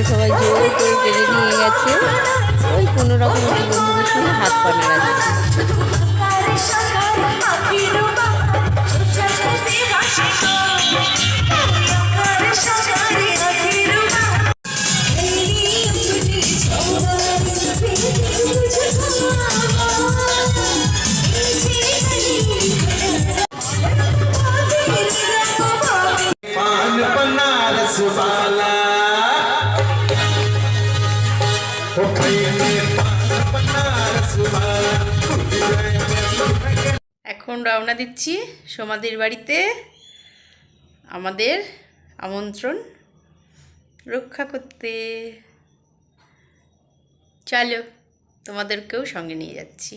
সবাই জোর করে টেনে নিয়ে গেছে। ওই কোনো রকম বন্ধুদের সঙ্গে হাত পা নাড়াচ্ছে। এখন রওনা দিচ্ছি সোমাদির বাড়িতে আমাদের আমন্ত্রণ রক্ষা করতে। চলো, তোমাদেরকেও সঙ্গে নিয়ে যাচ্ছি।